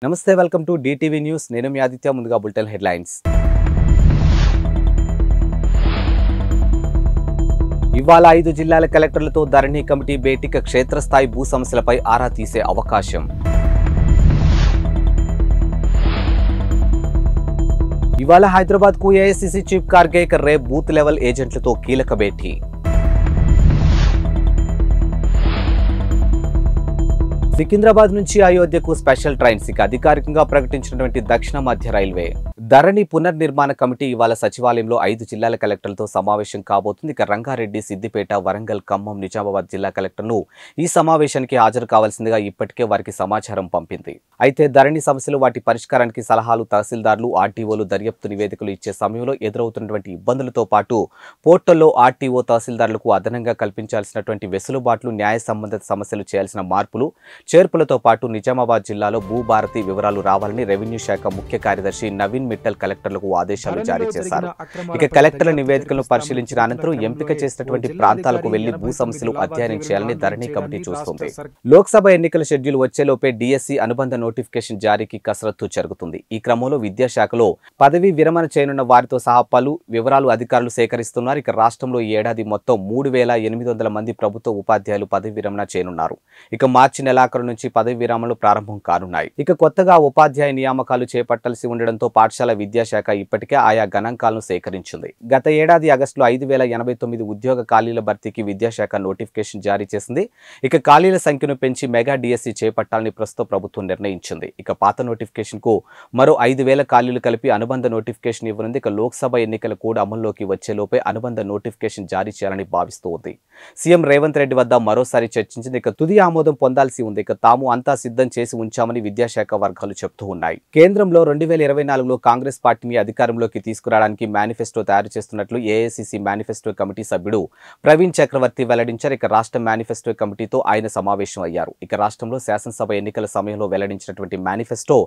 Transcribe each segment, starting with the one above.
నమస్తే welcome to DTV news నేను మీ ఆదిత్య ముందుగా బులెటిన్ హెడ్లైన్స్ ఇవాళ 5 జిల్లాల కలెక్టర్లతో ధరణి కమిటీ భేటీకి క్షేత్రస్థాయి భూ సమస్యలపై ఆరా తీసే అవకాశం ఇవాళ హైదరాబాద్ కు ఏఐసిసి చీఫ్ కార్గే రేపు బూత్ లెవెల్ ఏజెంట్లతో కీలక భేటీ సికింద్రాబాద్ నుంచి అయోధ్యకు స్పెషల్ ట్రైన్స్ అధికారికంగా ప్రకటించినటువంటి దక్షిణ మధ్య రైల్వే ధరణి పునర్నిర్మాణ కమిటీ ఇవాళ సచివాలయంలో 5 జిల్లాల కలెక్టర్లతో సమావేశం కాబోతుంది. రంగారెడ్డి, సిద్దిపేట, వరంగల్, ఖమ్మం, నిజామాబాద్ జిల్లా కలెక్టర్లు ఈ సమావేశానికి హాజరు కావాల్సిందిగా ఇప్పటికే వారికి సమాచారం పంపింది. అయితే ధరణి సమస్యలు, వాటి పరిష్కారానికి సలహాలు తహసీల్దార్లు, ఆర్టీఓలు దర్యాప్తు నివేదికలు ఇచ్చే సమయంలో ఎదురవుతున్నటువంటి ఇబ్బందులతో పాటు పోర్టల్లో ఆర్టీఓ, తహసీల్దార్లకు అదనంగా కల్పించాల్సినటువంటి వెసులుబాట్లు, న్యాయ సంబంధిత సమస్యలు చేయాల్సిన మార్పులు చేర్పులతో పాటు నిజామాబాద్ జిల్లాలో భూభారతి వివరాలు రావాలని రెవెన్యూ శాఖ ముఖ్య కార్యదర్శి నవీన్ మిట్టల్ కలెక్టర్లకు ఆదేశాలు జారీ చేశారు. ఇక కలెక్టర్ల నివేదికలను పరిశీలించిన అనంతరం ఎంపిక చేసినటువంటి ప్రాంతాలకు వెళ్లి భూ సమస్యలు అధ్యయనం చేయాలని ధరణి కమిటీ చూస్తుంది. లోక్సభ ఎన్నికల షెడ్యూల్ వచ్చేలోపే డిఎస్సి అనుబంధ నోటిఫికేషన్ జారీకి కసరత్తు జరుగుతుంది. ఈ క్రమంలో విద్యాశాఖలో పదవీ విరమణ చేయనున్న వారితో సహా పలు వివరాలు అధికారులు సేకరిస్తున్నారు. ఇక రాష్ట్రంలో ఈ ఏడాది మొత్తం 3,800 మంది ప్రభుత్వ ఉపాధ్యాయులు పదవీ విరమణ చేయనున్నారు. ఇక మార్చి నెలాఖరు నుంచి పదవి విరామలు ప్రారంభం కానున్నాయి. ఇక కొత్తగా ఉపాధ్యాయ నియామకాలు చేపట్టాల్సి ఉండడంతో పాఠశాల విద్యాశాఖ ఇప్పటికే ఆయా గణాంకాలను సేకరించింది. గత ఏడాది ఆగస్టులో 5,089 ఉద్యోగ ఖాళీల భర్తీకి విద్యాశాఖ నోటిఫికేషన్ జారీ చేసింది. ఇక ఖాళీల సంఖ్యను పెంచి మెగా డిఎస్సి చేపట్టాలని ప్రస్తుత ప్రభుత్వం నిర్ణయించింది. ఇక పాత నోటిఫికేషన్ కు మరో 5,000 ఖాళీలు కలిపి అనుబంధ నోటిఫికేషన్ ఇవ్వనుంది. ఇక లోక్సభ ఎన్నికల కూడా అమల్లోకి వచ్చేలోపే అనుబంధ నోటిఫికేషన్ జారీ చేయాలని భావిస్తూ ఉంది. సీఎం రేవంత్ రెడ్డి వద్ద మరోసారి చర్చించింది. ఇక తుది ఆమోదం పొందాల్సి ఉంది. ఇక తాము అంతా సిద్ధం చేసి ఉంచామని విద్యాశాఖ వర్గాలు చెబుతూ ఉన్నాయి. కేంద్రంలో 2024లో కాంగ్రెస్ పార్టీని అధికారంలోకి తీసుకురావడానికి మేనిఫెస్టో తయారు చేస్తున్నట్లు ఏఐసిసి మేనిఫెస్టో కమిటీ సభ్యుడు ప్రవీణ్ చక్రవర్తి వెల్లడించారు. ఇక రాష్ట్ర మేనిఫెస్టో కమిటీతో ఆయన సమావేశం అయ్యారు. ఇక రాష్ట్రంలో శాసనసభ ఎన్నికల సమయంలో వెల్లడించినటువంటి మేనిఫెస్టో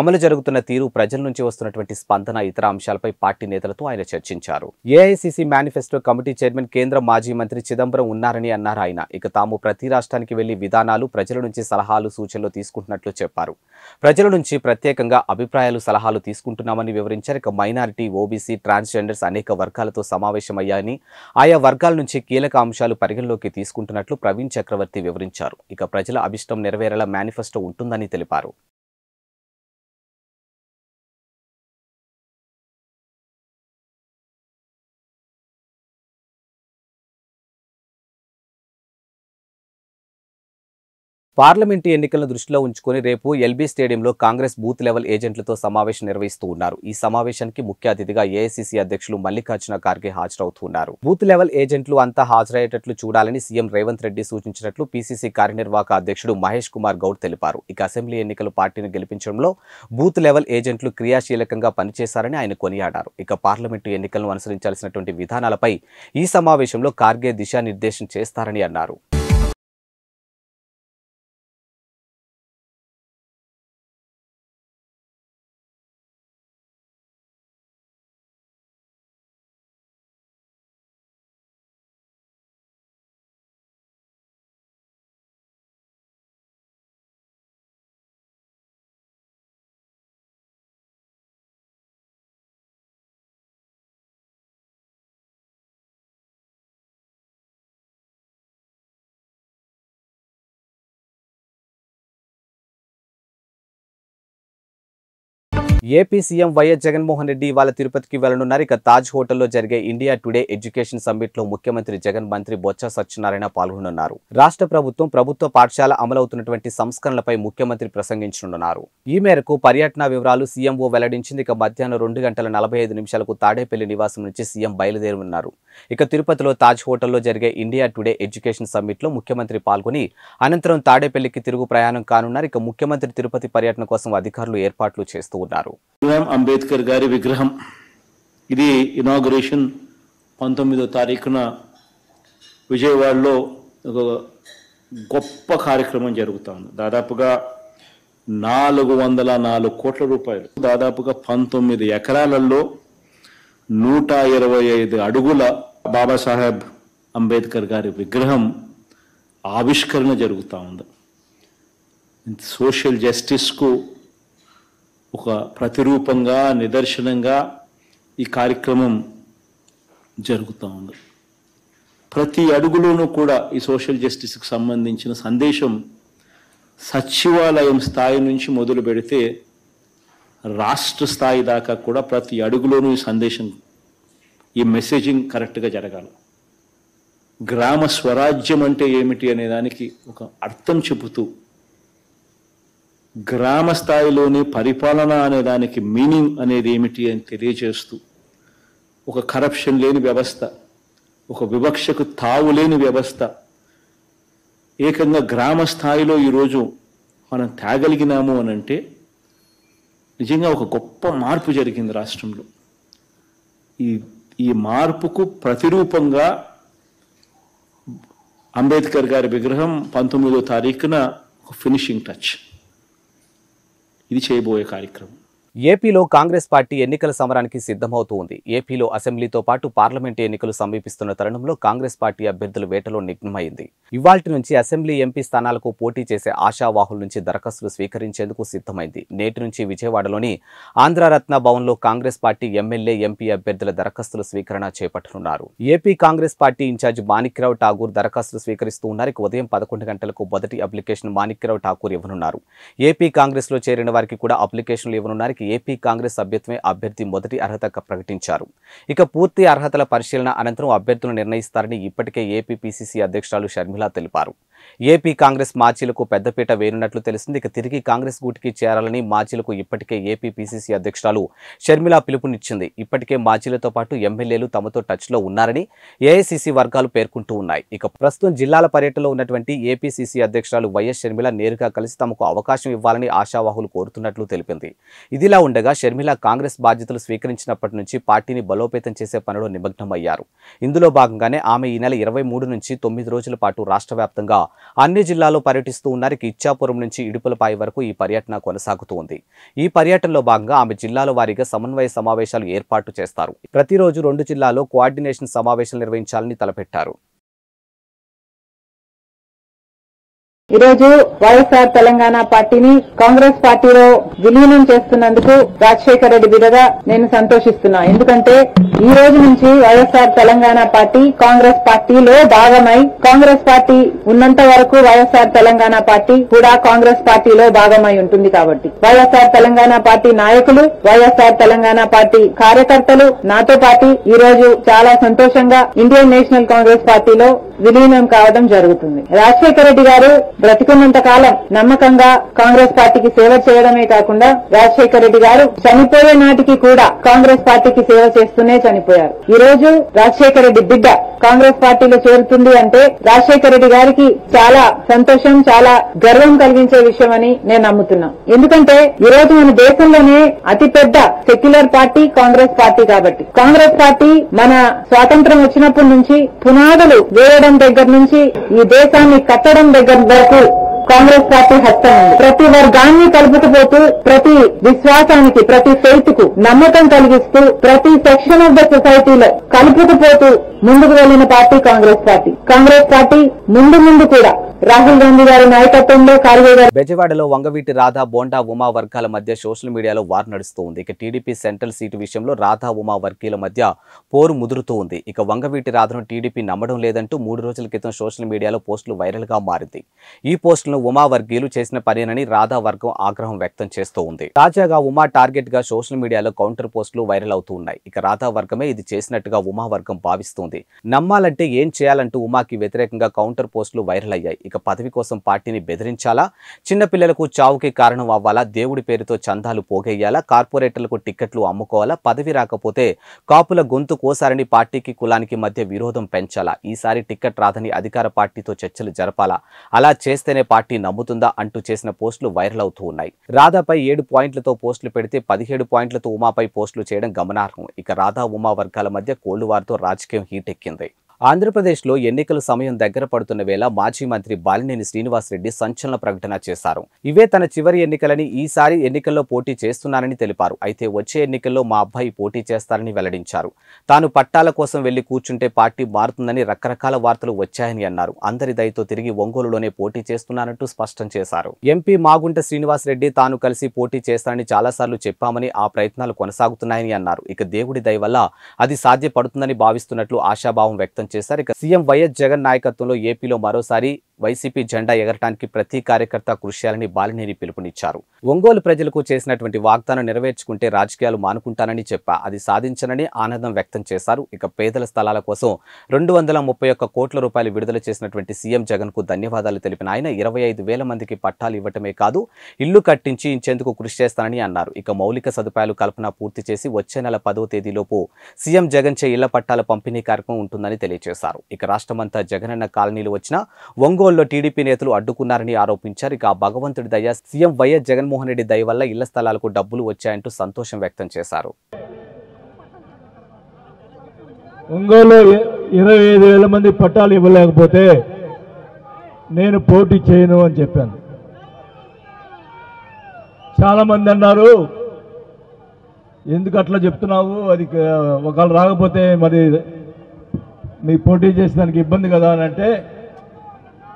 అమలు జరుగుతున్న తీరు, ప్రజల నుంచి వస్తున్నటువంటి స్పందన, ఇతర అంశాలపై పార్టీ నేతలతో ఆయన చర్చించారు. ఏఐసిసి మేనిఫెస్టో కమిటీ చైర్మన్ కేంద్ర మాజీ మంత్రి చిదంబరం ఉన్నారని అన్నారు ఆయన. ఇక తాము ప్రతి రాష్ట్రానికి వెళ్లి విధానాలు, ప్రజల నుంచి సలహాలు, సూచనలు తీసుకుంటున్నట్లు చెప్పారు. ప్రజల నుంచి ప్రత్యేకంగా అభిప్రాయాలు, సలహాలు తీసుకుంటున్నామని వివరించారు. ఇక మైనారిటీ, ఓబీసీ, ట్రాన్స్జెండర్స్ అనేక వర్గాలతో సమావేశమయ్యాయని, ఆయా వర్గాల నుంచి కీలక అంశాలు పరిగణలోకి తీసుకుంటున్నట్లు ప్రవీణ్ చక్రవర్తి వివరించారు. ఇక ప్రజల అభిష్టం నెరవేరేలా మేనిఫెస్టో ఉంటుందని తెలిపారు. పార్లమెంటు ఎన్నికలను దృష్టిలో ఉంచుకొని రేపు ఎల్బీ స్టేడియంలో కాంగ్రెస్ బూత్ లెవెల్ ఏజెంట్లతో సమావేశం నిర్వహిస్తూ ఉన్నారు. ఈ సమావేశానికి ముఖ్య అతిథిగా ఏఐసిసి అధ్యక్షులు మల్లికార్జున ఖార్గే హాజరవుతున్నారు. బూత్ లెవెల్ ఏజెంట్లు అంతా హాజరయ్యేటట్లు చూడాలని సీఎం రేవంత్ రెడ్డి సూచించినట్లు పీసీసీ కార్యనిర్వాహక అధ్యక్షుడు మహేష్ కుమార్ గౌడ్ తెలిపారు. ఇక అసెంబ్లీ ఎన్నికలు పార్టీని గెలిపించడంలో బూత్ లెవెల్ ఏజెంట్లు క్రియాశీలకంగా పనిచేశారని ఆయన కొనియాడారు. ఇక పార్లమెంటు ఎన్నికలను అనుసరించాల్సినటువంటి విధానాలపై ఈ సమావేశంలో ఖార్గే దిశానిర్దేశం చేస్తారని అన్నారు. AP CM YS Jaganmohan Reddy ఇవాళ తిరుపతికి వెళ్లనున్నారు. ఇక తాజ్ హోటల్లో జరిగే ఇండియా టుడే ఎడ్యుకేషన్ సమ్మిట్ లో ముఖ్యమంత్రి జగన్, మంత్రి బొత్స సత్యనారాయణ పాల్గొనున్నారు. రాష్ట్ర ప్రభుత్వ పాఠశాల అమలవుతున్నటువంటి సంస్కరణలపై ముఖ్యమంత్రి ప్రసంగించనున్నారు. ఈ మేరకు పర్యటన వివరాలు సీఎంఓ వెల్లడించింది. ఇక మధ్యాహ్నం 2:45 తాడేపల్లి నివాసం నుంచి సీఎం బయలుదేరనున్నారు. ఇక తిరుపతిలో తాజ్ హోటల్లో జరిగే ఇండియా టుడే ఎడ్యుకేషన్ సమ్మిట్ లో ముఖ్యమంత్రి పాల్గొని అనంతరం తాడేపల్లికి తిరుగు ప్రయాణం కానున్నారు. ఇక ముఖ్యమంత్రి తిరుపతి పర్యటన కోసం అధికారులు ఏర్పాట్లు చేస్తూ ఉన్నారు. అంబేద్కర్ గారి విగ్రహం ఇది ఇనాగరేషన్ 19వ తారీఖున విజయవాడలో ఒక గొప్ప కార్యక్రమం జరుగుతా ఉంది. దాదాపుగా 404 కోట్ల రూపాయలు, దాదాపుగా 19 ఎకరాలలో 125 అడుగుల బాబాసాహెబ్ అంబేద్కర్ గారి విగ్రహం ఆవిష్కరణ జరుగుతూ ఉంది. సోషల్ జస్టిస్కు ఒక ప్రతిరూపంగా నిదర్శనంగా ఈ కార్యక్రమం జరుగుతూ ఉంది. ప్రతి అడుగులోనూ కూడా ఈ సోషల్ జస్టిస్కి సంబంధించిన సందేశం సచివాలయం స్థాయి నుంచి మొదలు పెడితే రాష్ట్ర స్థాయి దాకా కూడా ప్రతి అడుగులోనూ ఈ సందేశం, ఈ మెసేజింగ్ కరెక్ట్గా జరగాలి. గ్రామ స్వరాజ్యం అంటే ఏమిటి అనే దానికి ఒక అర్థం చెబుతూ, గ్రామ స్థాయిలోని పరిపాలన అనే దానికి మీనింగ్ అనేది ఏమిటి అని తెలియజేస్తూ, ఒక కరప్షన్ లేని వ్యవస్థ, ఒక వివక్షకు తావు లేని వ్యవస్థ ఏకంగా గ్రామ స్థాయిలో ఈరోజు మనం తేగలిగినాము అని అంటే నిజంగా ఒక గొప్ప మార్పు జరిగింది రాష్ట్రంలో. ఈ మార్పుకు ప్రతిరూపంగా అంబేద్కర్ గారి విగ్రహం 19వ తారీఖున ఒక ఫినిషింగ్ టచ్ ఇది చేయబోయే కార్యక్రమం. ఏపీలో కాంగ్రెస్ పార్టీ ఎన్నికల సమరానికి సిద్ధమవుతూ ఉంది. ఏపీలో అసెంబ్లీతో పాటు పార్లమెంటు ఎన్నికలు సమీపిస్తున్న తరుణంలో కాంగ్రెస్ పార్టీ అభ్యర్థుల వేటలో నిగ్నమైంది. ఇవాల్టి నుంచి అసెంబ్లీ ఎంపీ స్థానాలకు పోటీ చేసే ఆశావాహుల నుంచి దరఖాస్తులు స్వీకరించేందుకు సిద్ధమైంది. నేటి నుంచి విజయవాడలోని ఆంధ్రరత్న భవన్లో కాంగ్రెస్ పార్టీ ఎమ్మెల్యే, ఎంపీ అభ్యర్థుల దరఖాస్తుల స్వీకరణ చేపట్టనున్నారు. AP Congress party incharge Manikrao Thakur దరఖాస్తులు స్వీకరిస్తూ ఉన్నారు. ఉదయం 11 గంటలకు మొదటి అప్లికేషన్ మాణిక్రావు ఠాగూర్ ఇవ్వనున్నారు. ఏపీ కాంగ్రెస్ లో చేరిన వారికి కూడా అప్లికేషన్లు ఇవ్వనున్నారు. ఏపీ కాంగ్రెస్ సభ్యత్వమే అభ్యర్థి మొదటి అర్హత ప్రకటించారు. ఇక పూర్తి అర్హతల పరిశీలన అనంతరం అభ్యర్థులను నిర్ణయిస్తారని ఇప్పటికే ఏపీ పిసిసి అధ్యక్షురాలు షర్మిల తెలిపారు. ఏపీ కాంగ్రెస్ మాజీలకు పెద్దపీట వేనున్నట్లు తెలిసింది. ఇక తిరిగి కాంగ్రెస్ గూటికి చేరాలని మాజీలకు ఇప్పటికే ఏపీ పిసిసి అధ్యక్షురాలు షర్మిల పిలుపునిచ్చింది. ఇప్పటికే మాజీలతో పాటు ఎమ్మెల్యేలు తమతో టచ్లో ఉన్నారని ఏఐసిసి వర్గాలు పేర్కొంటూ ఉన్నాయి. ఇక ప్రస్తుతం జిల్లాల పర్యటనలో ఉన్నటువంటి ఏపీసీసీ అధ్యక్షురాలు వైఎస్ షర్మిల నేరుగా కలిసి తమకు అవకాశం ఇవ్వాలని ఆశావాహులు కోరుతున్నట్లు తెలిపింది. ఇదిలా ఉండగా షర్మిల కాంగ్రెస్ బాధ్యతలు స్వీకరించినప్పటి నుంచి పార్టీని బలోపేతం చేసే పనిలో నిమగ్నమయ్యారు. ఇందులో భాగంగానే ఆమె ఈ నెల 23 నుంచి 9 రోజుల పాటు రాష్ట్ర వ్యాప్తంగా అన్ని జిల్లాల్లో పర్యటిస్తూ ఉన్నారు. ఇచ్చాపురం నుంచి ఇడుపులపాయి వరకు ఈ పర్యటన కొనసాగుతూ ఉంది. ఈ పర్యటనలో భాగంగా ఆమె జిల్లాల వారీగా సమన్వయ సమావేశాలు ఏర్పాటు చేస్తారు. ప్రతిరోజు 2 జిల్లాల్లో కోఆర్డినేషన్ సమావేశాలు నిర్వహించాలని తలపెట్టారు. ఈరోజు వైఎస్ఆర్ తెలంగాణ పార్టీని కాంగ్రెస్ పార్టీలో విలీనం చేస్తున్నందుకు రాజశేఖర రెడ్డి బిడ్డగా నేను సంతోషిస్తున్నా. ఎందుకంటే ఈ రోజు నుంచి వైఎస్ఆర్ తెలంగాణ పార్టీ కాంగ్రెస్ పార్టీలో భాగమై, కాంగ్రెస్ పార్టీ ఉన్నంత వరకు వైఎస్ఆర్ తెలంగాణ పార్టీ కూడా కాంగ్రెస్ పార్టీలో భాగమై ఉంటుంది. కాబట్టి వైఎస్ఆర్ తెలంగాణ పార్టీ నాయకులు, వైఎస్ఆర్ తెలంగాణ పార్టీ కార్యకర్తలు నాతో పాటు ఈ రోజు చాలా సంతోషంగా ఇండియన్ నేషనల్ కాంగ్రెస్ పార్టీలో విలీనం కావడం జరుగుతుంది. రాజశేఖర రెడ్డి గారు బ్రతికున్నంత కాలం నమ్మకంగా కాంగ్రెస్ పార్టీకి సేవ చేయడమే కాకుండా రాజశేఖర రెడ్డి గారు చనిపోయే నాటికి కూడా కాంగ్రెస్ పార్టీకి సేవ చేస్తూనే చనిపోయారు. ఈ రోజు రాజశేఖర రెడ్డి బిడ్డ కాంగ్రెస్ పార్టీలో చేరుతుంది అంటే రాజశేఖర రెడ్డి గారికి చాలా సంతోషం, చాలా గర్వం కలిగించే విషయం అని నేను నమ్ముతున్నా. ఎందుకంటే ఈ రోజు మన దేశంలోనే అతిపెద్ద సెక్యులర్ పార్టీ కాంగ్రెస్ పార్టీ. కాబట్టి కాంగ్రెస్ పార్టీ మన స్వాతంత్రం వచ్చినప్పటి నుంచి పునాదులు వేయడం దగ్గర నుంచి ఈ దేశాన్ని కట్టడం దగ్గర వరకు కాంగ్రెస్ పార్టీ హస్తం ఉంది. ప్రతి వర్గాన్ని కలుపుకుపోతూ, ప్రతి విశ్వాసానికి, ప్రతి ఫెయిత్ కు నమ్మకం కలిగిస్తూ, ప్రతి సెక్షన్ ఆఫ్ ద సొసైటీలో కలుపుకుపోతూ ముందుకు వెళ్లిన party Congress party. Congress party ముందు కూడా రాహుల్ గాంధీ గారి నాయకత్వంలో బెజవాడలో వంగవీటి రాధా, బోండా ఉమా వర్గాల మధ్య సోషల్ మీడియాలో వార్ నడుస్తూ ఉంది. ఇక టీడీపీ సెంట్రల్ సీటు విషయంలో రాధా, ఉమా వర్గీయుల మధ్య పోరు ముదురుతూ ఉంది. ఇక వంగవీటి రాధను టీడీపీ నమ్మడం లేదంటూ 3 రోజుల క్రితం సోషల్ మీడియాలో పోస్టులు వైరల్ గా మారింది. ఈ పోస్టులను ఉమా వర్గీయులు చేసిన పనేనని రాధా వర్గం ఆగ్రహం వ్యక్తం చేస్తూ ఉంది. తాజాగా ఉమా టార్గెట్ గా సోషల్ మీడియాలో కౌంటర్ పోస్టులు వైరల్ అవుతూ ఉన్నాయి. ఇక రాధా వర్గమే ఇది చేసినట్టుగా ఉమా వర్గం భావిస్తుంది. నమ్మాలంటే ఏం చేయాలంటూ ఉమాకి వ్యతిరేకంగా కౌంటర్ పోస్టులు వైరల్ అయ్యాయి. ఇక పదవి కోసం పార్టీని బెదిరించాలా, చిన్నపిల్లలకు చావుకి కారణం అవ్వాలా, దేవుడి పేరుతో చందాలు పోగేయాలా, కార్పొరేటర్లకు టిక్కెట్లు అమ్ముకోవాలా, పదవి రాకపోతే కాపుల గొంతు కోసారని పార్టీకి కులానికి మధ్య విరోధం పెంచాలా, ఈసారి టిక్కెట్ రాదని అధికార పార్టీతో చర్చలు జరపాలా, అలా చేస్తేనే పార్టీ నమ్ముతుందా అంటూ చేసిన పోస్టులు వైరల్ అవుతూ ఉన్నాయి. రాధాపై 7 పాయింట్లతో పోస్టులు పెడితే 17 పాయింట్లతో ఉమాపై పోస్టులు చేయడం గమనార్హం. ఇక రాధా, ఉమా వర్గాల మధ్య కోల్డ్ వార్తో రాజకీయం హీట్ ఎక్కింది. ఆంధ్రప్రదేశ్లో ఎన్నికల సమయం దగ్గర పడుతున్న వేళ మాజీ మంత్రి బాలినేని శ్రీనివాసరెడ్డి సంచలన ప్రకటన చేశారు. ఇవే తన చివరి ఎన్నికలని, ఈసారి ఎన్నికల్లో పోటీ చేస్తున్నానని తెలిపారు. అయితే వచ్చే ఎన్నికల్లో మా అబ్బాయి పోటీ చేస్తారని వెల్లడించారు. తాను పట్టాల కోసం వెళ్లి కూర్చుంటే పార్టీ మారుతుందని రకరకాల వార్తలు వచ్చాయని అన్నారు. అందరి దయతో తిరిగి ఒంగోలులోనే పోటీ చేస్తున్నానంటూ స్పష్టం చేశారు. ఎంపీ మాగుంట శ్రీనివాసరెడ్డి తాను కలిసి పోటీ చేస్తానని చాలాసార్లు చెప్పామని, ఆ ప్రయత్నాలు కొనసాగుతున్నాయని అన్నారు. ఇక దేవుడి దయ వల్ల అది సాధ్యపడుతుందని భావిస్తున్నట్లు ఆశాభావం వ్యక్తం చేశారు. ఇక సీఎం వైఎస్ జగన్ నాయకత్వంలో ఏపీలో మరోసారి వైసీపీ జెండా ఎగరటానికి ప్రతి కార్యకర్త కృషి చేయాలని బాలినేని పిలుపునిచ్చారు. ఒంగోలు ప్రజలకు చేసినటువంటి వాగ్దానం నెరవేర్చుకుంటే రాజకీయాలు మానుకుంటానని చెప్పా, అది సాధించనని ఆనందం వ్యక్తం చేశారు. ఇక పేదల స్థలాల కోసం 231 కోట్ల రూపాయలు విడుదల చేసినటువంటి సీఎం జగన్ కు ధన్యవాదాలు తెలిపిన ఆయన 25,000 మందికి పట్టాలు ఇవ్వటమే కాదు, ఇల్లు కట్టించి ఇచ్చేందుకు కృషి చేస్తానని అన్నారు. ఇక మౌలిక సదుపాయాలు కల్పన పూర్తి చేసి వచ్చే నెల 10వ తేదీలోపు సీఎం జగన్ చే ఇళ్ల పట్టాల పంపిణీ కార్యక్రమం ఉంటుందని తెలియజేశారు. ఇక రాష్ట్రమంతా జగనన్న కాలనీలు వచ్చినా ఒంగోలులో టీడీపీ నేతలు అడ్డుకున్నారని ఆరోపించారు. ఇక భగవంతుడి దయ, సీఎం వైఎస్ జగన్మోహన్ రెడ్డి దయ వల్ల ఇళ్ల స్థలాలకు డబ్బులు వచ్చాయంటూ సంతోషం వ్యక్తం చేశారు. ఒంగోలులో 25,000 మంది పట్టాలు ఇవ్వలేకపోతే నేను పోటీ చేయను అని చెప్పాను. చాలా మంది అన్నారు, ఎందుకు అట్లా చెప్తున్నావు, అది ఒకవేళ రాకపోతే మరి మీ పోటీ చేసేదానికి ఇబ్బంది కదా అని అంటే,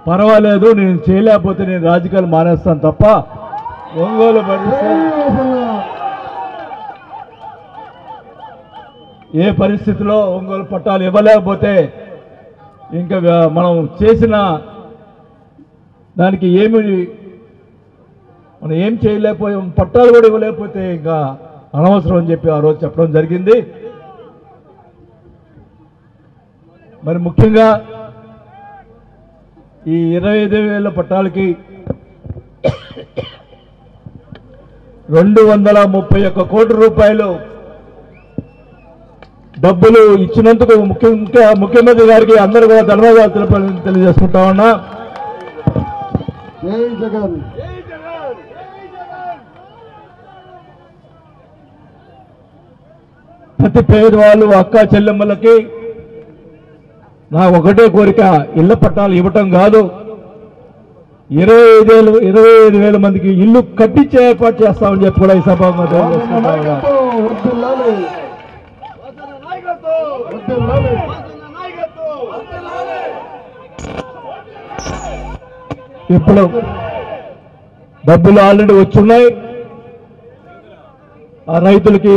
పర్వాలేదు, నేను చేయలేకపోతే నేను రాజకీయాలు మానేస్తాను తప్ప ఒంగోలు ఏ పరిస్థితిలో ఒంగోలు పట్టాలు ఇవ్వలేకపోతే ఇంకా మనం చేసిన దానికి మనం ఏం చేయలేకపోయాం, పట్టాలు కూడా ఇవ్వలేకపోతే ఇంకా అనవసరం అని చెప్పి ఆ రోజు చెప్పడం జరిగింది. మరి ముఖ్యంగా ఈ 25,000 పట్టాలకి 231 కోట్ల రూపాయలు డబ్బులు ఇచ్చినందుకు ముఖ్యమంత్రి గారికి అందరూ కూడా ధన్యవాదాలు తెలియజేసుకుంటా ఉన్నా. ప్రతి పేదవాళ్ళు, అక్క చెల్లెమ్మలకి నా ఒకటే కోరిక, ఇళ్ల పట్టాలు ఇవ్వటం కాదు, 25,000 మందికి ఇల్లు కట్టించే ఏర్పాటు చేస్తామని చెప్పి కూడా ఈ సభలో తెలియజేసుకుంటా. ఇప్పుడు డబ్బులు ఆల్రెడీ వచ్చున్నాయి. ఆ రైతులకి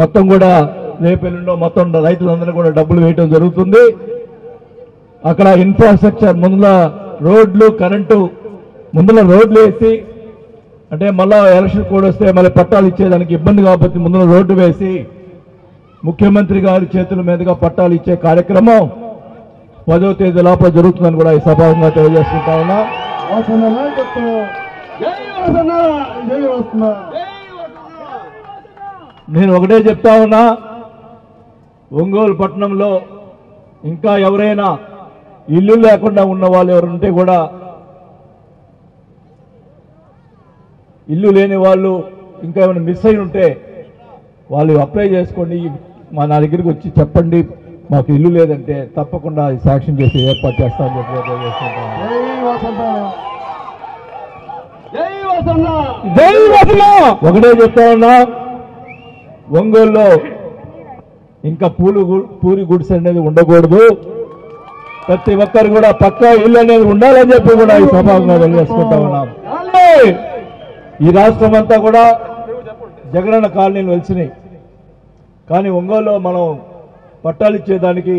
మొత్తం కూడా రేపెల్లుండో మొత్తం రైతులందరూ కూడా డబ్బులు వేయటం జరుగుతుంది. అక్కడ ఇన్ఫ్రాస్ట్రక్చర్ ముందుల రోడ్లు, కరెంటు ముందుల రోడ్లు వేసి, అంటే మళ్ళా ఎలక్షన్ కోడ్ వస్తే మళ్ళీ పట్టాలు ఇచ్చేదానికి ఇబ్బంది కాబట్టి ముందుల రోడ్డు వేసి ముఖ్యమంత్రి గారి చేతుల మీదుగా పట్టాలు ఇచ్చే కార్యక్రమం 10వ తేదీ లోపల జరుగుతుందని కూడా ఈ సభాగా తెలియజేసుకుంటా ఉన్నా. నేను ఒకటే చెప్తా ఉన్నా, ఒంగోలు పట్టణంలో ఇంకా ఎవరైనా ఇల్లు లేకుండా ఉన్న వాళ్ళు ఎవరుంటే కూడా, ఇల్లు లేని వాళ్ళు ఇంకా ఏమైనా మిస్ అయి ఉంటే వాళ్ళు అప్లై చేసుకోండి, నా దగ్గరికి వచ్చి చెప్పండి, మాకు ఇల్లు లేదంటే తప్పకుండా శాంక్షన్ చేసి ఏర్పాటు చేస్తామని ఒకటే చెప్తా ఉన్నా, ఒంగోలులో ఇంకా పూరి గుడిసె అనేది ఉండకూడదు, ప్రతి ఒక్కరు కూడా పక్కా ఇల్లు అనేది ఉండాలని చెప్పి కూడా ఈ సభాగా తెలియజేసుకుంటా ఉన్నాం. ఈ రాష్ట్రం అంతా కూడా జగనన్న కాలనీలు వెలిసినాయి, కానీ ఒంగోలులో మనం పట్టాలు ఇచ్చేదానికి,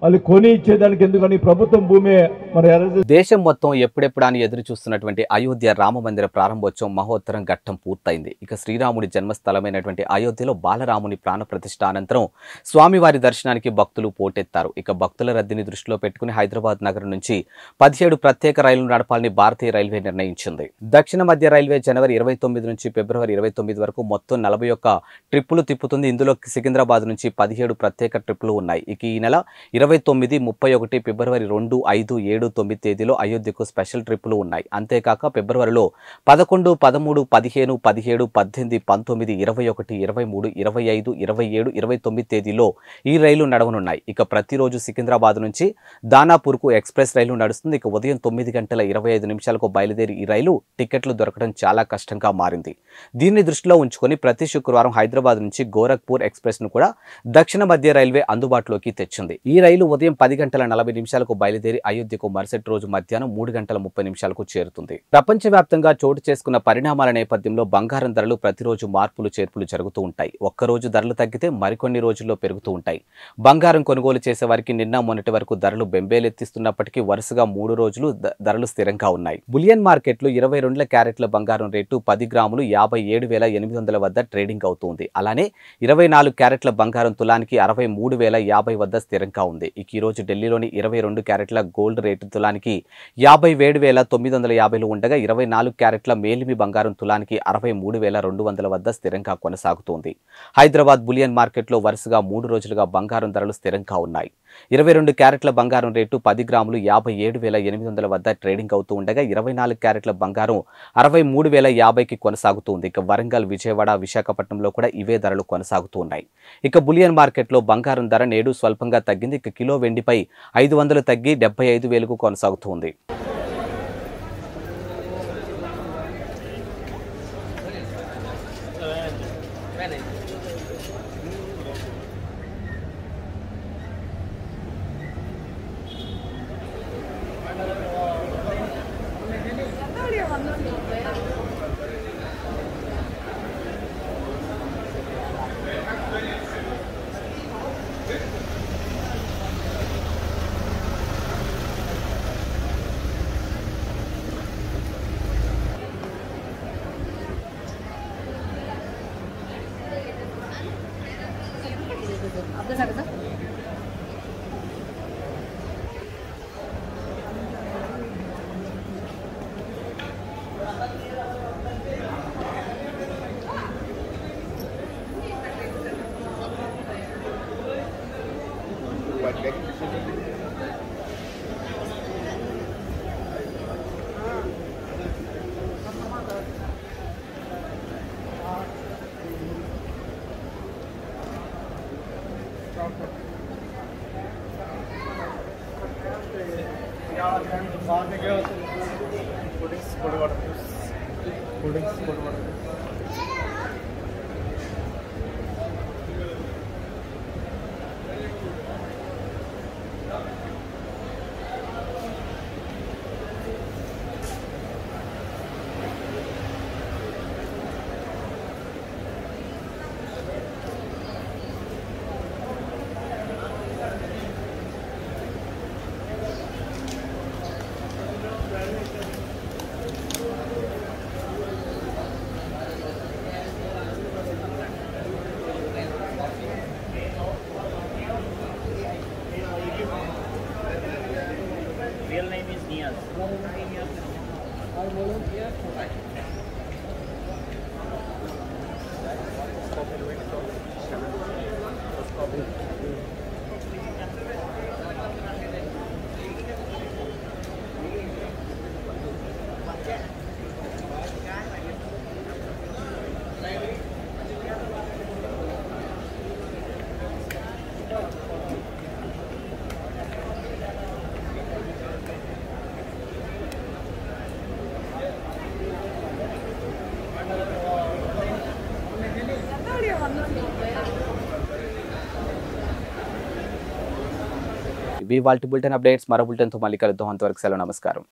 వాళ్ళు కొని ఇచ్చేదానికి ఎందుకని ప్రభుత్వం భూమి మరి దేశం మొత్తం ఎప్పుడెప్పుడా అని ఎదురు చూస్తున్నటువంటి అయోధ్య రామ మందిర ప్రారంభోత్సవం మహోత్తరం ఘట్టం పూర్తయింది. ఇక శ్రీరాముడి జన్మస్థలమైనటువంటి అయోధ్యలో బాలరాముని ప్రాణ ప్రతిష్ఠ అనంతరం స్వామివారి దర్శనానికి భక్తులు పోటెత్తారు. ఇక భక్తుల రద్దీని దృష్టిలో పెట్టుకుని హైదరాబాద్ నగరం నుంచి 17 ప్రత్యేక రైళ్లు నడపాలని భారతీయ రైల్వే నిర్ణయించింది. దక్షిణ మధ్య రైల్వే జనవరి 29 నుంచి ఫిబ్రవరి 29 వరకు మొత్తం 41 ట్రిప్పులు తిప్పుతుంది. ఇందులో సికింద్రాబాద్ నుంచి 17 ప్రత్యేక ట్రిప్పులు ఉన్నాయి. ఇక ఈ నెల 29, 31, ఫిబ్రవరి 2, 5, 7, 9 తేదీలో అయోధ్యకు స్పెషల్ ట్రిప్పులు ఉన్నాయి. అంతేకాక ఫిబ్రవరిలో 11, 13, 15, 17, 18, 19, 21, 23, 25, 27, 29 తేదీలో ఈ రైలు నడవనున్నాయి. ఇక ప్రతిరోజు సికింద్రాబాద్ నుంచి దానాపూర్కు ఎక్స్ప్రెస్ రైలు నడుస్తుంది. ఇక ఉదయం 9 గంటల 25 నిమిషాలకు బయలుదేరి ఈ రైలు టికెట్లు దొరకడం చాలా కష్టంగా మారింది. దీన్ని దృష్టిలో ఉంచుకొని ప్రతి శుక్రవారం హైదరాబాద్ నుంచి గోరఖ్పూర్ ఎక్స్ప్రెస్ ను కూడా దక్షిణ మధ్య రైల్వే అందుబాటులోకి తెచ్చింది. ఈ రైలు ఉదయం 10 గంటల 40 నిమిషాలకు బయలుదేరి అయోధ్యకు మరుసటి రోజు మధ్యాహ్నం 3 గంటల 30 నిమిషాలకు చేరుతుంది. ప్రపంచవ్యాప్తంగా చోటు చేసుకున్న పరిణామాల నేపథ్యంలో బంగారం ధరలు ప్రతిరోజు మార్పులు చేర్పులు జరుగుతూ ఉంటాయి. ఒక్కరోజు ధరలు తగ్గితే మరికొన్ని రోజుల్లో పెరుగుతూ ఉంటాయి. బంగారం కొనుగోలు చేసే వారికి నిన్న మొన్నటి వరకు ధరలు బెంబేలెత్తిస్తున్నప్పటికీ వరుసగా 3 రోజులు ధరలు స్థిరంగా ఉన్నాయి. బులియన్ మార్కెట్లో 22 క్యారెట్ల బంగారం రేటు 10 గ్రాములు 57,800 వద్ద ట్రేడింగ్ అవుతుంది. అలానే 24 క్యారెట్ల బంగారం తులానికి 63,050 వద్ద స్థిరంగా ఉంది. ఇక ఈ రోజు ఢిల్లీలోని 22 క్యారెట్ల గోల్డ్ రేటు తులానికి 57,950 ఉండగా 24 క్యారెట్ల మేలిమి బంగారం తులానికి 63,200 వద్ద స్థిరంగా కొనసాగుతోంది. హైదరాబాద్ బులియన్ మార్కెట్లో వరుసగా 3 రోజులుగా బంగారం ధరలు స్థిరంగా ఉన్నాయి. 22 క్యారెట్ల బంగారం రేటు 10 గ్రాములు 57,800 వద్ద ట్రేడింగ్ అవుతూ ఉండగా 24 క్యారెట్ల బంగారం 63,050కి కొనసాగుతుంది. ఇక వరంగల్, విజయవాడ, విశాఖపట్నంలో కూడా ఇవే ధరలు కొనసాగుతూ ఉన్నాయి. ఇక బులియన్ మార్కెట్లో బంగారం ధర నేడు స్వల్పంగా తగ్గింది. ఇక కిలో వెండిపై 500 తగ్గి 75,000కు కొనసాగుతుంది. ఇవి వాల్టి బులెటిన్ అప్డేట్స్. మరో బులెటిన్తో మళ్ళీ కలుద్దాం. అంతవరకు సెలవు, నమస్కారం.